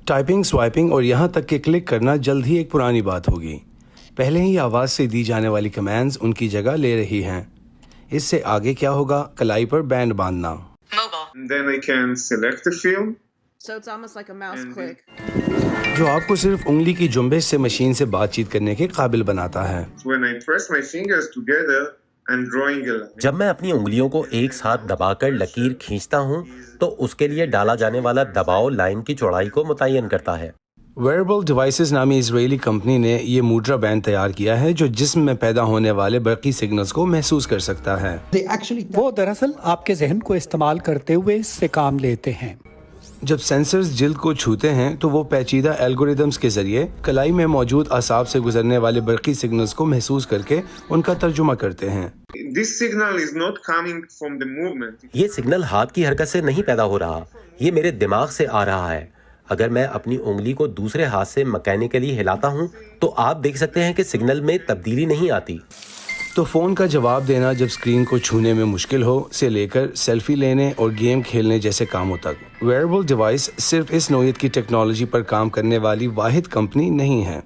Typing, سوائپنگ اور یہاں تک کہ کلک کرنا جلد ہی ایک پرانی بات ہوگی۔ پہلے ہی آواز سے دی جانے والی کمانڈز ان کی جگہ لے رہی ہیں۔ اس سے آگے کیا ہوگا؟ کلائی پر band باندھنا۔ Then I can select a field. So it's almost like a mouse click. جو آپ کو صرف انگلی کی جنبش سے مشین سے بات چیت کرنے کے قابل بناتا ہے۔ When I press my fingers together, I'm drawing a line. جب میں اپنی انگلیوں کو ایک ساتھ دبا کر لکیر کھینچتا ہوں تو اس کے لیے ڈالا جانے والا دباؤ لائن کی چوڑائی کو متعین کرتا ہے۔ ویئربل ڈیوائسز نامی اسرائیلی کمپنی نے یہ موڈرا بینڈ تیار کیا ہے جو جسم میں پیدا ہونے والے برقی سگنلز کو محسوس کر سکتا ہے۔ وہ دراصل آپ کے ذہن کو استعمال کرتے ہوئے اس سے کام لیتے ہیں۔ جب سینسرز جلد کو چھوتے ہیں تو وہ پیچیدہ الگوریدمز کے ذریعے کلائی میں موجود اعصاب سے گزرنے والے برقی سگنلز کو محسوس کر کے ان کا ترجمہ کرتے ہیں۔ This signal is not coming from the movement. یہ سگنل ہاتھ کی حرکت سے نہیں پیدا ہو رہا، یہ میرے دماغ سے آ رہا ہے۔ اگر میں اپنی انگلی کو دوسرے ہاتھ سے مکینیکلی ہلاتا ہوں تو آپ دیکھ سکتے ہیں کہ سگنل میں تبدیلی نہیں آتی۔ تو فون کا جواب دینا جب اسکرین کو چھونے میں مشکل ہو سے لے کر سیلفی لینے اور گیم کھیلنے جیسے کاموں تک، ویئربل ڈیوائس صرف اس نوعیت کی ٹیکنالوجی پر کام کرنے والی واحد کمپنی نہیں ہے۔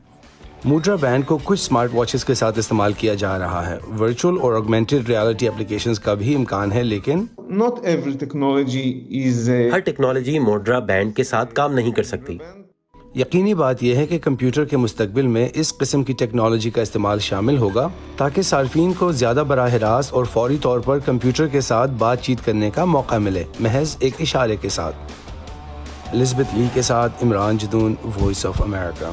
موڈرا بینڈ کو کچھ سمارٹ واچز کے ساتھ استعمال کیا جا رہا ہے۔ ورچوئل اور آگمنٹڈ ریالٹی اپلیکیشنز کا بھی امکان ہے، لیکن Not every technology is ہر ٹیکنالوجی موڈرا بینڈ کے ساتھ کام نہیں کر سکتی۔ یقینی بات یہ ہے کہ کمپیوٹر کے مستقبل میں اس قسم کی ٹیکنالوجی کا استعمال شامل ہوگا تاکہ صارفین کو زیادہ براہ راست اور فوری طور پر کمپیوٹر کے ساتھ بات چیت کرنے کا موقع ملے، محض ایک اشارے کے ساتھ۔ الزبتھ لی کے ساتھ Imran Jadoon, voice of America.